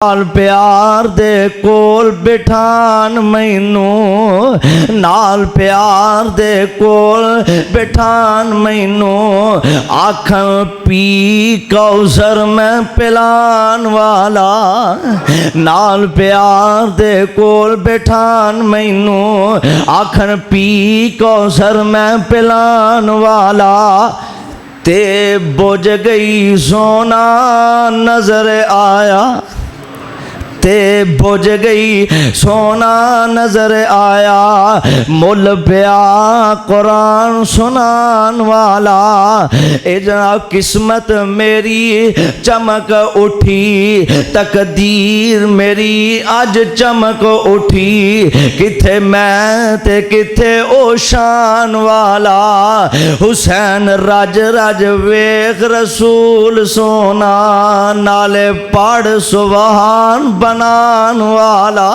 नाल प्यार दे कोल बिठान मैनू, नाल प्यार दे कोल बिठान मैनू, आखन पी कौसर में पिलान वाला। नाल प्यार दे कोल बिठान मैनू, आखन पी कौसर में पिलान वाला। ते बुझ गई सोना नजर आया, ते बुझ गई सोना नजर आया, मुल पिया कुरान सुनान वाला। ए जनाब किस्मत मेरी चमक उठी, तकदीर मेरी अज चमक उठी, किथे मैं ते किथे ओ शान वाला। हुसैन रज रज वेख रसूल सोना, नाले पढ़ सुबहान बनान वाला।